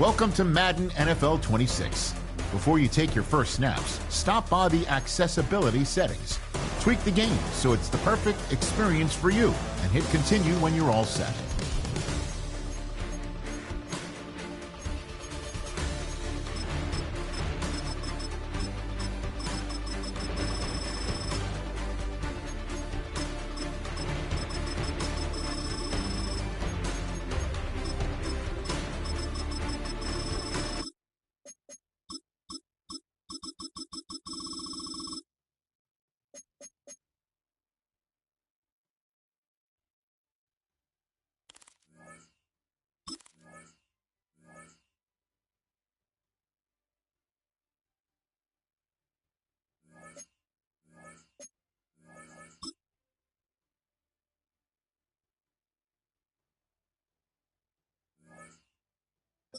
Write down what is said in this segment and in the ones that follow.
Welcome to Madden NFL 26. Before you take your first snaps, stop by the accessibility settings. Tweak the game so it's the perfect experience for you, and hit continue when you're all set.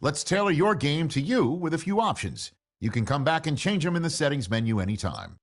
Let's tailor your game to you with a few options. You can come back and change them in the settings menu anytime.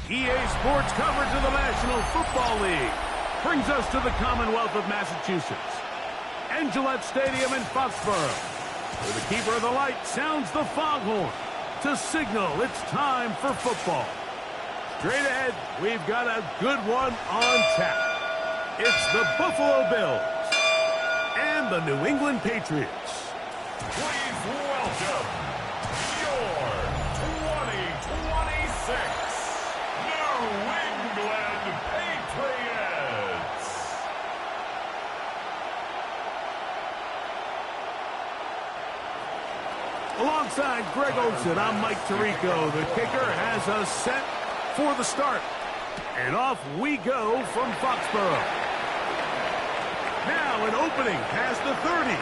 EA Sports coverage of the National Football League brings us to the Commonwealth of Massachusetts and Gillette Stadium in Foxborough, where the keeper of the light sounds the foghorn to signal it's time for football. Straight ahead, we've got a good one on tap. It's the Buffalo Bills and the New England Patriots. Please welcome your 2026 New England Patriots. Alongside Greg Olsen, I'm Mike Tirico. The kicker has us set for the start. And off we go from Foxborough. Now an opening past the 30.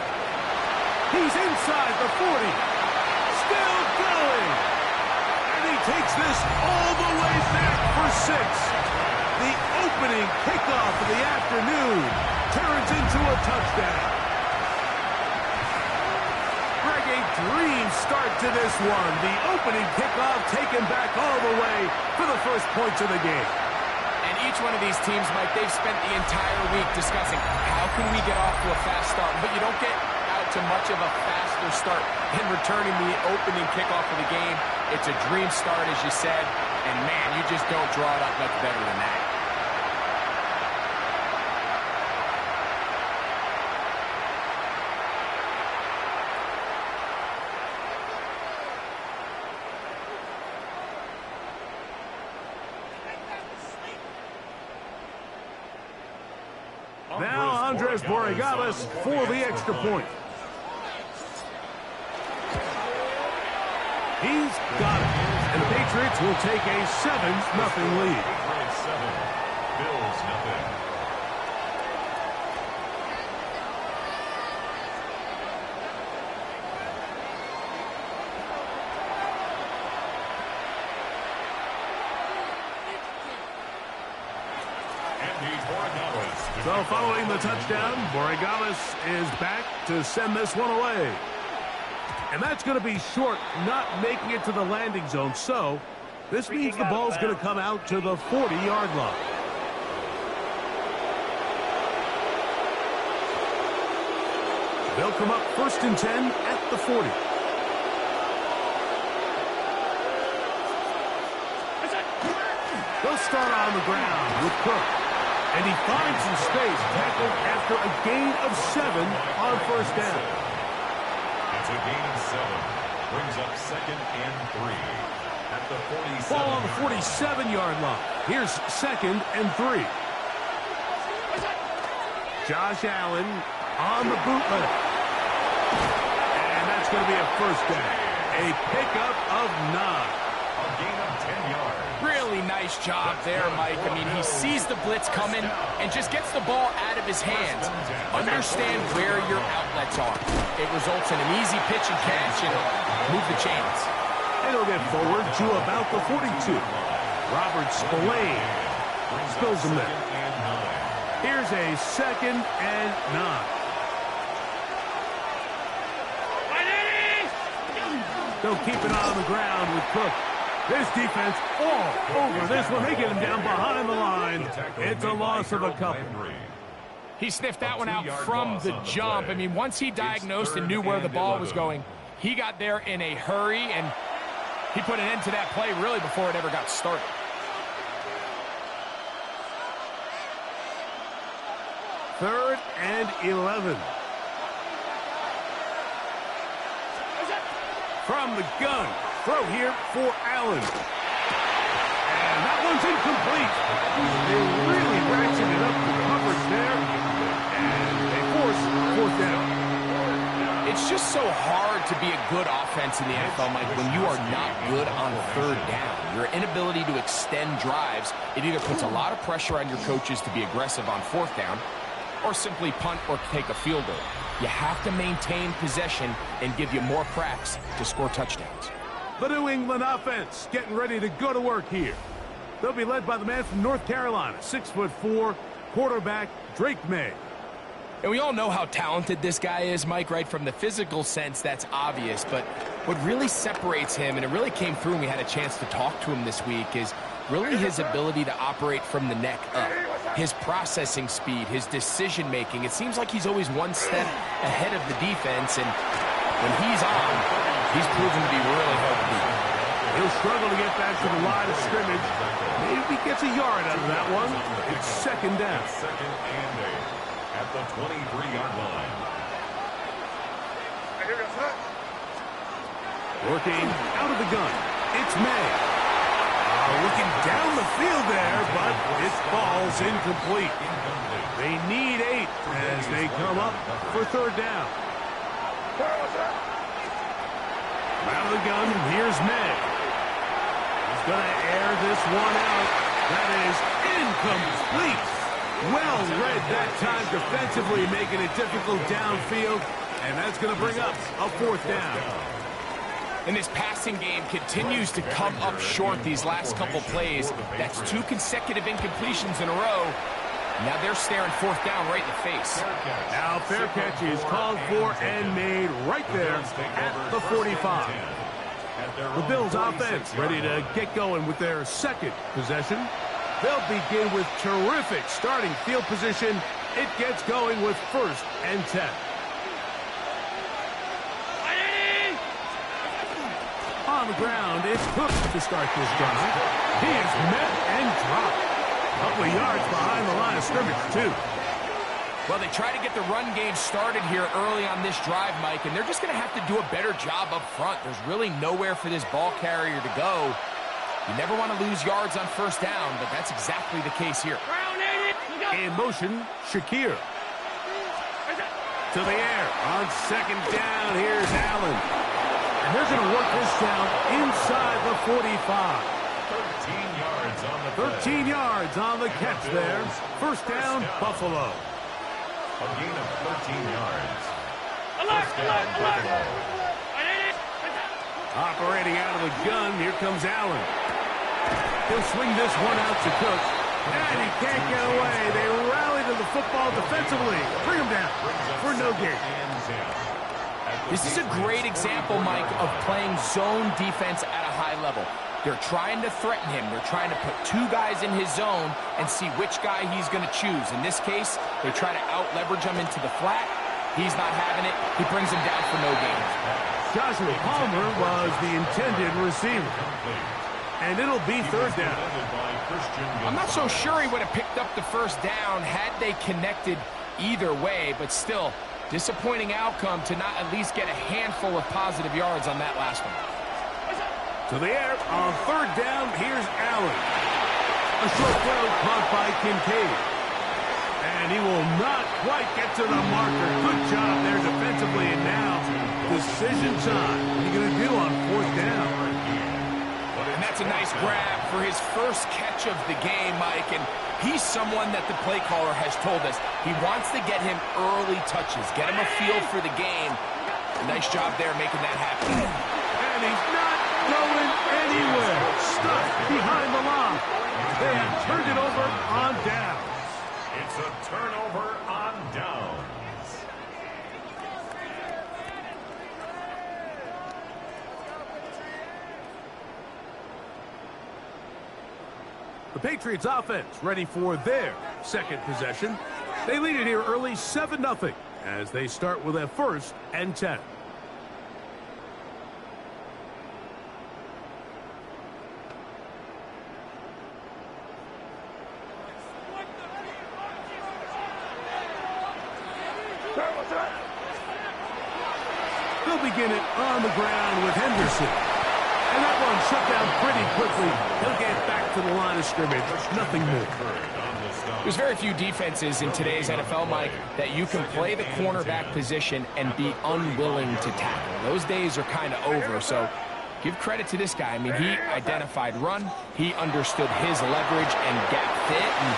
He's inside the 40. Still going. And he takes this all the way back for 6. The opening kickoff of the afternoon turns into a touchdown. Greg, a dream start to this one. The opening kickoff taken back all the way for the first points of the game. And each one of these teams, Mike, they've spent the entire week discussing how can we get off to a fast start. But you don't get out to much of a faster start in returning the opening kickoff of the game. It's a dream start, as you said. And, man, you just don't draw it up much better than that. Now Andres Borregales for the extra point. He's got it. And the Patriots will take a 7-0 lead. Bills nothing. So following the touchdown, Borregales is back to send this one away. And that's going to be short, not making it to the landing zone. So this means the ball's going to come out to the 40-yard line. They'll come up 1st and 10 at the 40. They'll start on the ground with Cook. And he finds some space, tackled after a gain of 7 on 1st down. It's a gain of 7. Brings up 2nd and 3 at the 47. Ball on the 47-yard line. Here's 2nd and 3. Josh Allen on the bootleg. And that's going to be a 1st down. A pickup of 9. A gain of 10 yards. Really nice job there, Mike. I mean, he sees the blitz coming and just gets the ball out of his hands. Understand where your outlets are. It results in an easy pitch and catch and move the chains. And he'll get forward to about the 42. Robert Spillane spills him there. Here's a 2nd and 9. They'll keep it on the ground with Cook. This defense all over this one. They get him down behind the line. It's a loss of a couple. He sniffed that one out from the jump. I mean, once he diagnosed and knew where the ball was going, he got there in a hurry, and he put an end to that play really before it ever got started. Third and 11. From the gun. Throw here for Allen. And that one's incomplete. They really ratcheted it up the coverage there. And they force 4th down. It It's just so hard to be a good offense in the NFL, Mike, when you are not good on third down. Your inability to extend drives, it either puts a lot of pressure on your coaches to be aggressive on fourth down or simply punt or take a field goal. You have to maintain possession and give you more cracks to score touchdowns. The New England offense getting ready to go to work here. They'll be led by the man from North Carolina, 6'4", quarterback Drake May. And we all know how talented this guy is, Mike, right? From the physical sense, that's obvious. But what really separates him, and it really came through when we had a chance to talk to him this week, is really his ability to operate from the neck up. His processing speed, his decision-making. It seems like he's always one step ahead of the defense, and when he's on, he's proven to be really hard to beat. He'll struggle to get back to the line of scrimmage. Maybe gets a yard out of that one. It's second down. Second and 8 at the 23-yard line. Working out of the gun. It's May. Looking down the field there, but it falls incomplete. They need 8 as they come up for third down. Out of the gun, here's May. He's going to air this one out. That is incomplete. Well read that time defensively, making it difficult downfield, and that's going to bring up a fourth down. And this passing game continues to come up short these last couple plays. That's 2 consecutive incompletions in a row. Now they're staring fourth down right in the face. Now fair catch is called for and made right there at the 45. The Bills offense ready to get going with their second possession. They'll begin with terrific starting field position. It gets going with first and 10. On the ground, it's Cook to start this drive. He is met and dropped. A couple of yards behind the line of scrimmage, too. Well, they try to get the run game started here early on this drive, Mike, and they're just going to have to do a better job up front. There's really nowhere for this ball carrier to go. You never want to lose yards on first down, but that's exactly the case here. In motion, Shakir. To the air. On second down, here's Allen. And they're going to work this down inside the 45. 13 yards on the 13 yards on the catch there. First down, Buffalo. A gain of 13 yards. First down, Buffalo. Operating out of the gun, here comes Allen. He'll swing this one out to Cook. And he can't get away. They rally to the football defensively. Bring him down for no gain. This is a great example, Mike, of playing zone defense at a high level. They're trying to threaten him. They're trying to put 2 guys in his zone and see which guy he's going to choose. In this case, they try to out-leverage him into the flat. He's not having it. He brings him down for no gain. Joshua Palmer was the intended receiver. And it'll be third down. I'm not so sure he would have picked up the first down had they connected either way, but still, disappointing outcome to not at least get a handful of positive yards on that last one. To the air, on third down, here's Allen. A short throw caught by Kincaid. And he will not quite get to the marker. Good job there defensively, and now decision time. What are you going to do on fourth down? And that's a nice grab for his first catch of the game, Mike, and he's someone that the play caller has told us he wants to get him early touches, get him a feel for the game. Nice job there making that happen. And he's not going anywhere. Stuck behind the line. They have turned it over on downs. It's a turnover on downs. The Patriots offense ready for their second possession. They lead it here early 7-0 as they start with a first and 10. They'll begin it on the ground with Henderson. And that one shut down pretty quickly. He'll get back to the line of scrimmage. Nothing more. There's very few defenses in today's NFL, Mike, that you can play the cornerback position and be unwilling to tackle. Those days are kind of over, so give credit to this guy. I mean, he identified run, he understood his leverage and gap fit, and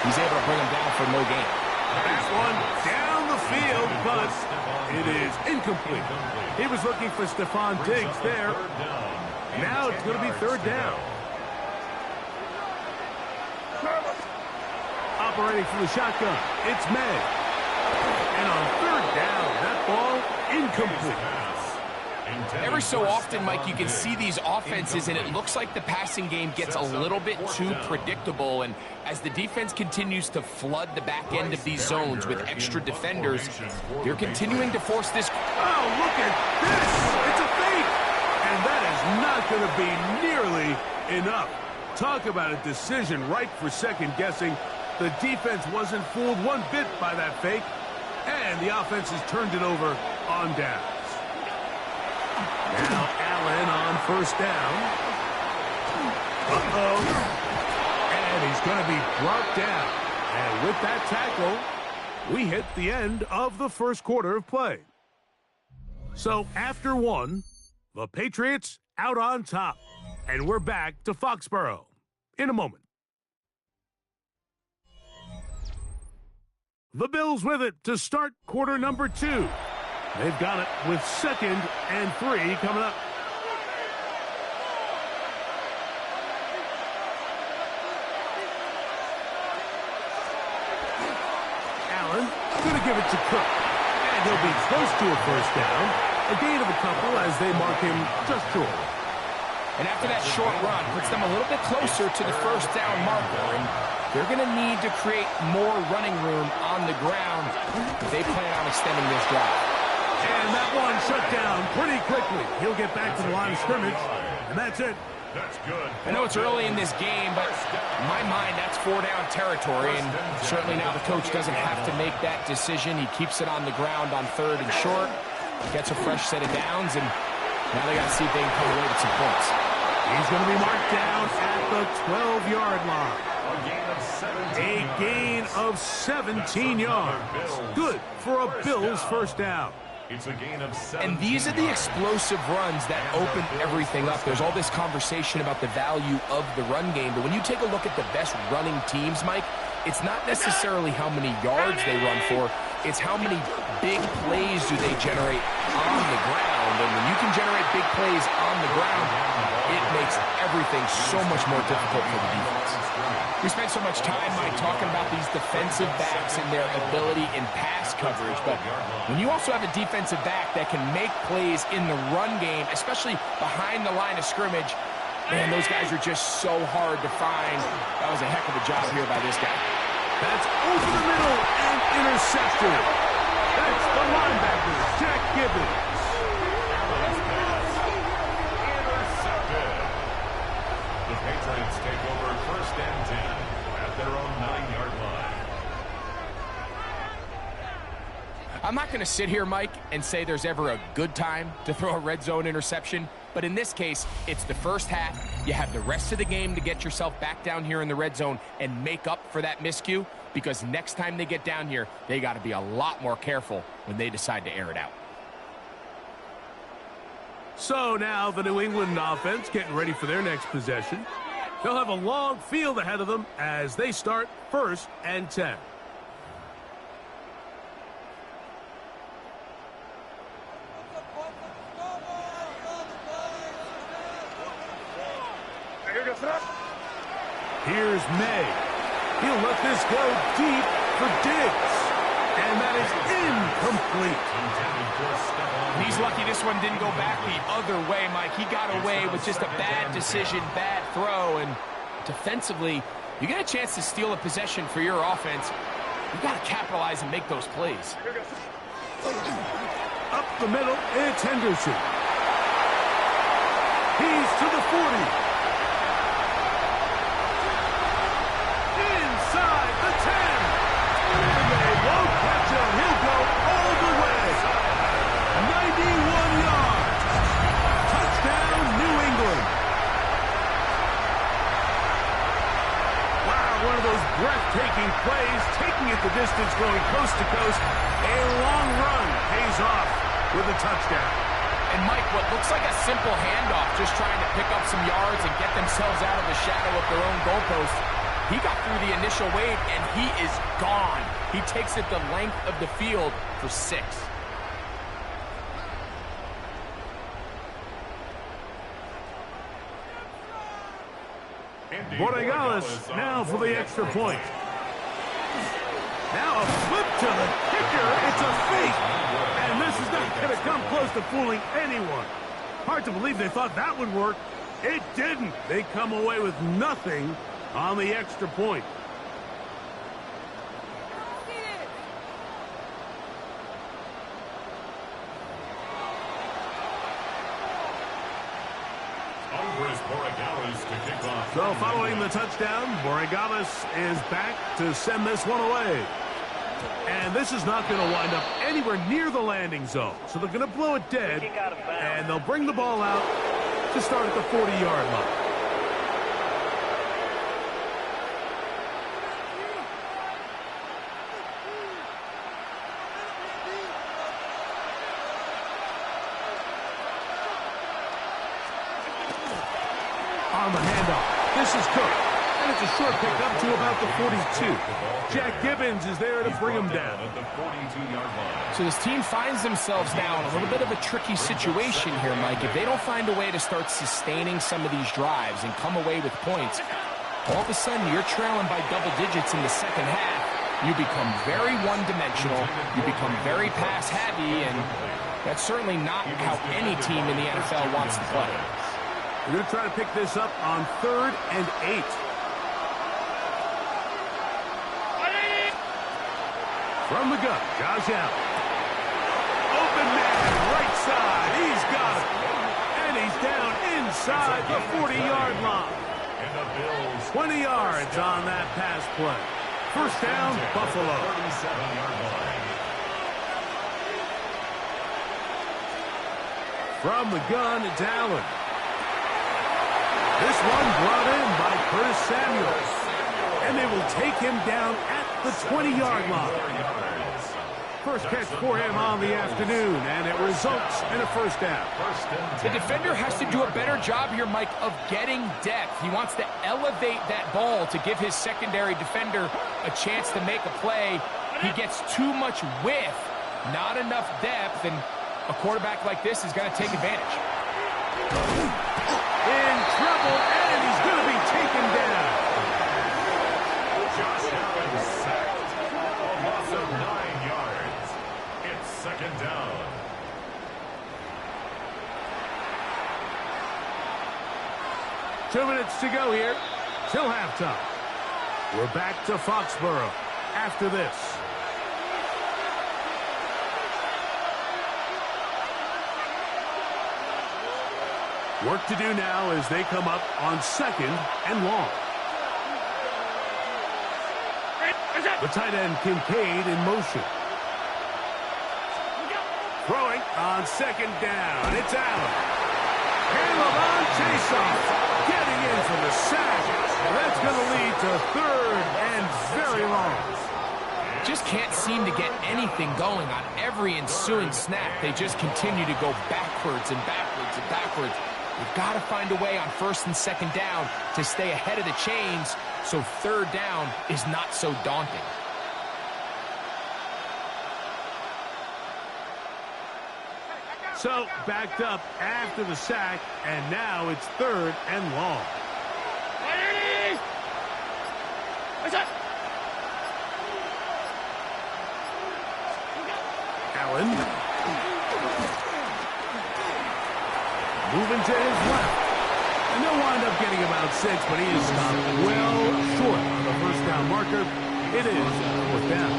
he's able to bring him down for no gain. That one down the field, but it is incomplete. He was looking for Stephon Diggs there. Now it's going to be third down. Operating from the shotgun, it's May. And on third down, that ball incomplete. Every so often, Mike, you can see these offenses, and it looks like the passing game gets a little bit too predictable. And as the defense continues to flood the back end of these zones with extra defenders, they're continuing to force this. Oh, look at this! It's a fake! And that is not going to be nearly enough. Talk about a decision right for second guessing. The defense wasn't fooled one bit by that fake, and the offense has turned it over on downs. Now Allen on first down. Uh-oh. And he's going to be brought down. And with that tackle, we hit the end of the first quarter of play. So after one, the Patriots out on top. And we're back to Foxborough in a moment. The Bills with it to start quarter number 2. They've got it with 2nd and 3 coming up. Allen going to give it to Cook. And he'll be close to a first down. A gain of a couple as they mark him just short. And after that short run, puts them a little bit closer to the first down marker. And they're going to need to create more running room on the ground if they plan on extending this drive. And that one shut down pretty quickly. He'll get back to the line of scrimmage, and that's it. That's good. I know it's early in this game, but in my mind, that's 4-down territory, and certainly now the coach doesn't have to make that decision. He keeps it on the ground on 3rd and short, gets a fresh set of downs, and now they got to see if they can come away with some points. He's going to be marked down at the 12-yard line. A gain of 17 yards. Good for a Bills first down. It's a gain of 7. And these are the explosive runs that open everything up. There's all this conversation about the value of the run game, but when you take a look at the best running teams, Mike, it's not necessarily how many yards they run for, it's how many big plays do they generate on the ground. And when you can generate big plays on the ground, it makes everything so much more difficult for the defense. We spent so much time, Mike, talking about these defensive backs and their ability in pass coverage, but when you also have a defensive back that can make plays in the run game, especially behind the line of scrimmage, man, those guys are just so hard to find. That was a heck of a job here by this guy. That's over the middle and intercepted. That's the linebacker, Jack Gibbons. The Patriots take over 1st and 10 at their own 9-yard line. I'm not going to sit here, Mike, and say there's ever a good time to throw a red zone interception, but in this case, it's the first half. You have the rest of the game to get yourself back down here in the red zone and make up for that miscue, because next time they get down here, they got to be a lot more careful when they decide to air it out. So now the New England offense getting ready for their next possession. They'll have a long field ahead of them as they start 1st and 10. Here's May. He'll let this go deep for Diggs. And that is incomplete. He's lucky this one didn't go back the other way, Mike. He got away with just a bad decision, bad throw, and defensively, you get a chance to steal a possession for your offense. You got to capitalize and make those plays. Up the middle, it's Henderson. He's to the 40. Inside the 10. And they won't catch him. He'll go all the way. 91 yards. Touchdown, New England. one of those breathtaking plays, taking it the distance, going coast to coast. A long run pays off with a touchdown. And Mike, what looks like a simple handoff, just trying to pick up some yards and get themselves out of the shadow of their own goalpost. He got through the initial wave, and he is gone. He takes it the length of the field for 6. Borregales now for the extra point. Now a flip to the kicker. It's a fake. And this is not going to come close to fooling anyone. Hard to believe they thought that would work. It didn't. They come away with nothing on the extra point. So following the touchdown, Borregales is back to send this one away. And this is not going to wind up anywhere near the landing zone. So they're going to blow it dead, and they'll bring the ball out to start at the 40-yard line. On the handoff. This is Cook, and it's a short pickup to about the 42. Jack Gibbons is there to bring him down. So this team finds themselves now in a little bit of a tricky situation here, Mike. If they don't find a way to start sustaining some of these drives and come away with points, all of a sudden you're trailing by double digits in the second half. You become very one-dimensional. You become very pass-heavy, and that's certainly not how any team in the NFL wants to play. We're going to try to pick this up on 3rd and 8. From the gun, Josh Allen. Open man, right side. He's got it. And he's down inside the 40-yard line. 20 yards on that pass play. First down, Buffalo. From the gun, it's Allen. This one brought in by Curtis Samuel. And they will take him down at the 20-yard line. First catch for him on the afternoon, and it results in a first down. The defender has to do a better job here, Mike, of getting depth. He wants to elevate that ball to give his secondary defender a chance to make a play. He gets too much width, not enough depth, and a quarterback like this is going to take advantage. In trouble, and he's going to be taken down. Josh Allen sacked. A loss of 9 yards. It's second down. Two minutes to go here till halftime. We're back to Foxborough after this. Work to do now as they come up on 2nd and long. The tight end Kincaid in motion. Throwing on 2nd down. It's Allen. And Lavon Chasoff getting in for the sack. That's going to lead to 3rd and very long. Just can't seem to get anything going on every ensuing snap. They just continue to go backwards and backwards and backwards. You've got to find a way on 1st and 2nd down to stay ahead of the chains so 3rd down is not so daunting. So backed up after the sack, and now it's 3rd and long. Allen. Moving to his left. And they'll wind up getting about 6, but he is stopped well short of the first down marker. It is 4th down.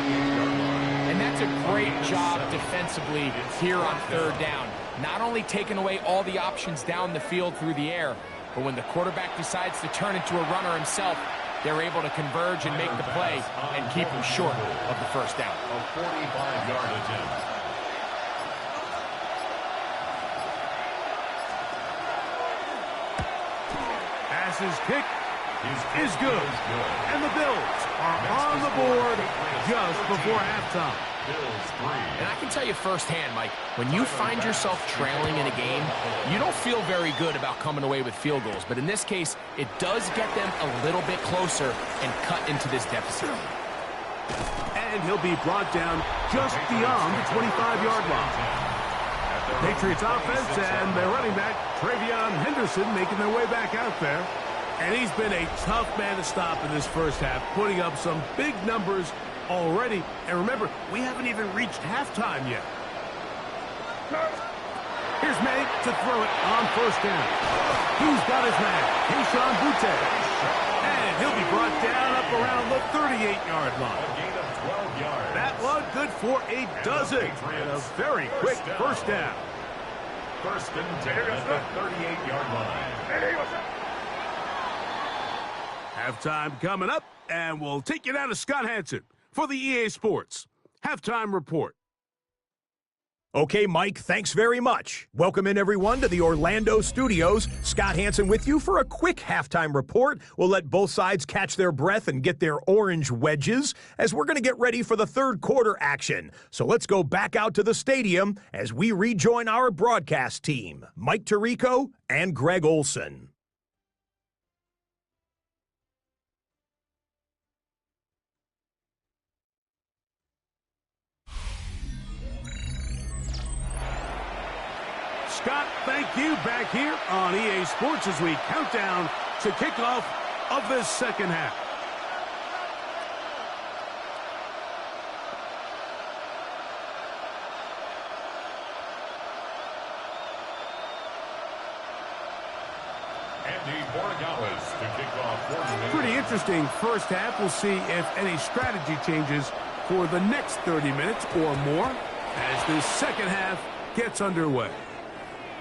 And that's a great job defensively here on 3rd down. Not only taking away all the options down the field through the air, but when the quarterback decides to turn into a runner himself, they're able to converge and make the play and keep him short of the first down. A 45-yard attempt. Pass is kicked, is good. And the Bills are on the board just before halftime. And I can tell you firsthand, Mike, when you find yourself trailing in a game, you don't feel very good about coming away with field goals. But in this case, it does get them a little bit closer and cut into this deficit. And he'll be brought down just beyond the 25-yard line. Patriots offense and their running back, Travion Henderson, making their way back out there. And he's been a tough man to stop in this first half, putting up some big numbers already. And remember, we haven't even reached halftime yet. Here's May to throw it on first down. He's got his man, Keyshawn Butte. And he'll be brought down up around the 38-yard line. A gain of 12 yards. That one good for a dozen. And a very quick first down. First and 10 at the 38-yard line. Halftime coming up, and we'll take you down to Scott Hansen for the EA Sports Halftime Report. Okay, Mike, thanks very much. Welcome in, everyone, to the Orlando studios. Scott Hansen with you for a quick halftime report. We'll let both sides catch their breath and get their orange wedges as we're going to get ready for the third quarter action. So let's go back out to the stadium as we rejoin our broadcast team, Mike Tirico and Greg Olson. Scott, thank you. Back here on EA Sports as we count down to kickoff of this second half. Andy Borgawas to kick off. Pretty interesting first half. We'll see if any strategy changes for the next 30 minutes or more as this second half gets underway.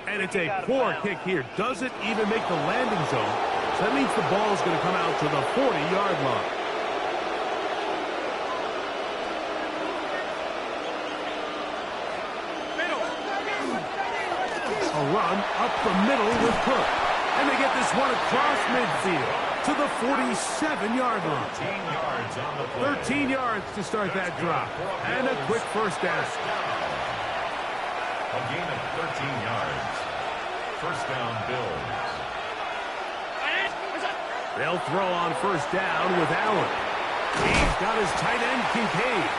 And it's a poor kick here. Doesn't even make the landing zone. So that means the ball is going to come out to the 40-yard line. A run up the middle with Cook. And they get this one across midfield to the 47-yard line. 13 yards on the play. 13 yards to start that drop. And a quick first down. A gain of 13 yards. First down, Bills. They'll throw on first down with Allen. He's got his tight end, Kincaid.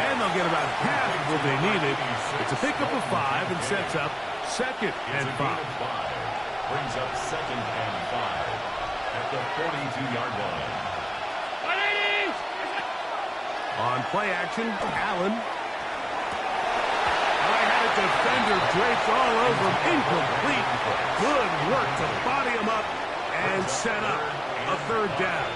And they'll get about half of what they needed. It's a pickup of 5 and sets up second and 5. Brings up second and 5 at the 42-yard line. On play action, Allen. Defender draped all over him. Incomplete. Good work to body him up and set up a third down.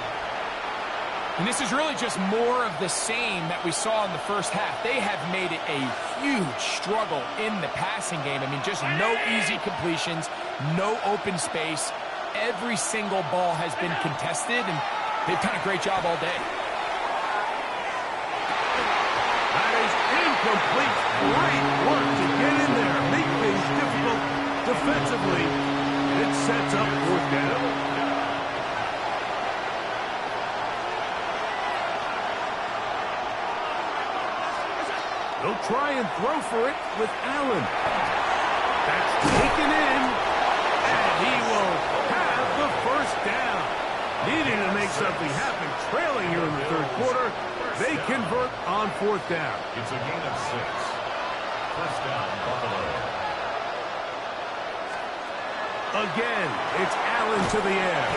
And this is really just more of the same that we saw in the first half. They have made it a huge struggle in the passing game. I mean, just no easy completions, no open space. Every single ball has been contested, and they've done a great job all day. That is incomplete. Great work to get in there, make things difficult defensively. It sets up fourth down. They'll try and throw for it with Allen. That's taken in, and he will have the first down. Needing to make something happen, trailing here in the third quarter. They convert on fourth down. It's a gain of 6. First down, Buffalo. Again, it's Allen to the air.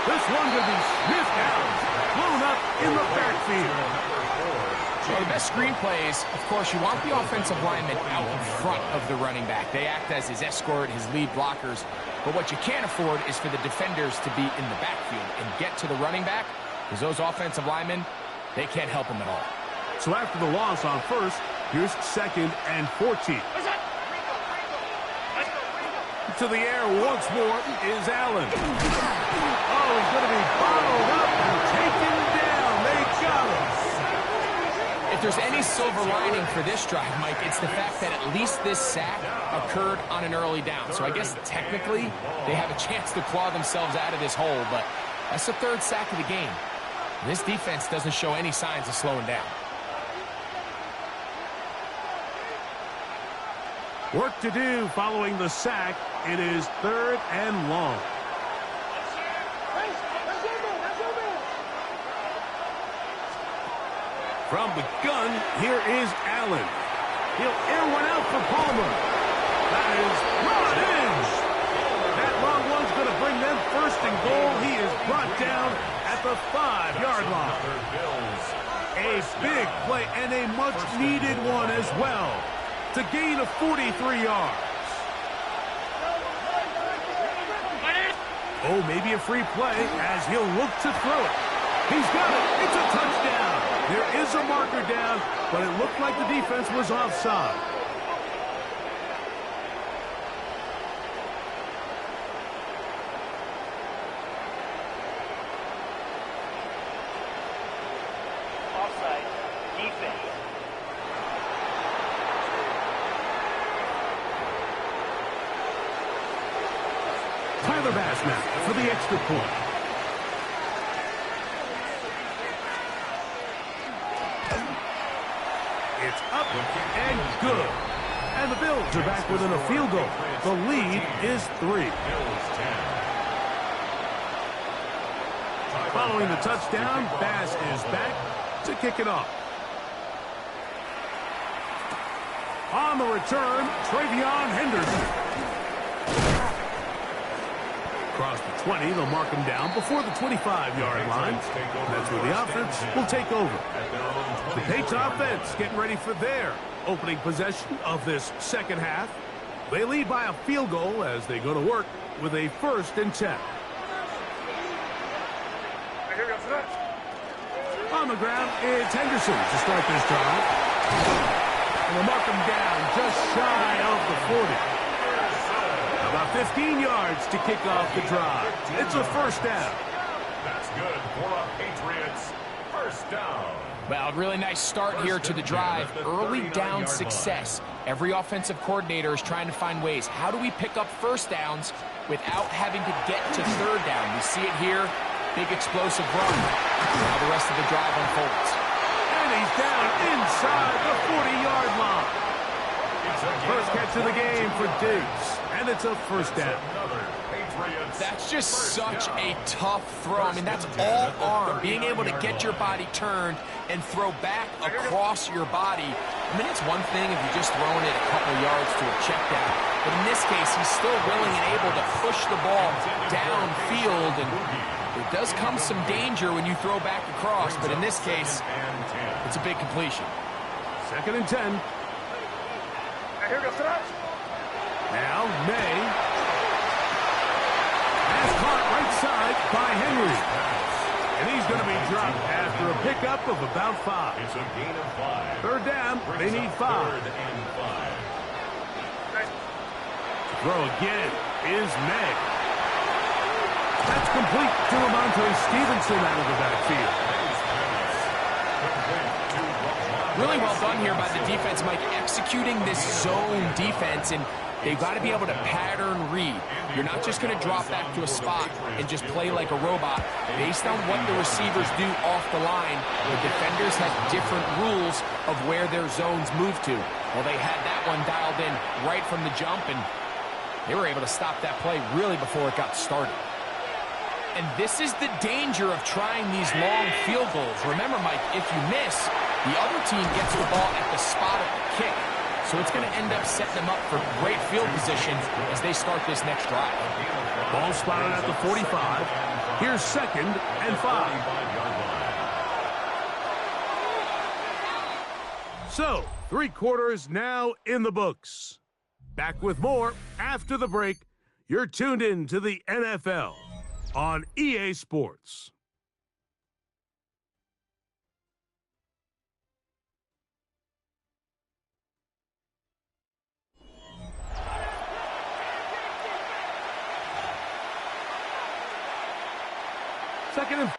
This one will be sniffed out, blown up in the backfield. Well, the best screen plays, of course, you want the offensive lineman out in front of the running back. They act as his escort, his lead blockers. But what you can't afford is for the defenders to be in the backfield and get to the running back, because those offensive linemen, they can't help him at all. So after the loss on first, here's second and 14. To the air once more is Allen. Oh, he's going to be bottled up and taken down. They got him. If there's any silver lining for this drive, Mike, it's the fact that at least this sack occurred on an early down. So I guess technically they have a chance to claw themselves out of this hole, but That's the third sack of the game. This defense doesn't show any signs of slowing down. Work to do following the sack. It is 3rd and long. From the gun, here is Allen. He'll air one out for Palmer. That is brought in. That long one's going to bring them first and goal. He is brought down at the 5-yard line. A big play and a much-needed one as well to gain of 43 yards. Oh, maybe a free play as he'll look to throw it. He's got it. It's a touchdown. There is a marker down, but it looked like the defense was offside. Offside. Defense. Tyler Bass now for the extra point. It's up and good. And the Bills are back within a field goal. The lead is 3. Following the touchdown, Bass is back to kick it off. On the return, Travion Henderson. Across the 20, they'll mark him down before the 25-yard line. That's where the offense will take over. The Patriots offense getting ready for their opening possession of this second half. They lead by a field goal as they go to work with a 1st and 10. On the ground, it's Henderson to start this drive. And they'll mark him down just shy of the 40. About 15 yards to kick off the drive. It's a 1st down. That's good for a Patriots 1st down. Well, really nice start here to the drive. Early down success. Every offensive coordinator is trying to find ways. How do we pick up 1st downs without having to get to 3rd down? We see it here. Big explosive run. Now the rest of the drive unfolds. And he's down inside the 40-yard line. First catch of the game for Diggs. And it's a 1st down. That's just such a tough throw. I mean, that's all arm. Being able to get your body turned and throw back across your body. I mean, it's one thing if you're just throwing it a couple yards to a check down. But in this case, he's still willing and able to push the ball downfield. And there does come some danger when you throw back across. But in this case, it's a big completion. 2nd and 10. Now, May. Pass caught right side by Henry. And he's going to be dropped after a pickup of about 5. It's a gain of 5. 3rd down, they need 5. 3rd and 5. Throw again is May. That's complete to Lamonte Stevenson out of the backfield. Really well done here by the defense, Mike, executing this zone defense, and they've got to be able to pattern read. You're not just going to drop back to a spot and just play like a robot. Based on what the receivers do off the line, the defenders have different rules of where their zones move to. Well, they had that one dialed in right from the jump, and they were able to stop that play really before it got started. And this is the danger of trying these long field goals. Remember, Mike, if you miss, the other team gets the ball at the spot of the kick. So it's going to end up setting them up for great field position as they start this next drive. Ball spotted at the 45. Here's 2nd and 5. So, 3 quarters now in the books. Back with more after the break. You're tuned in to the NFL on EA Sports. Second and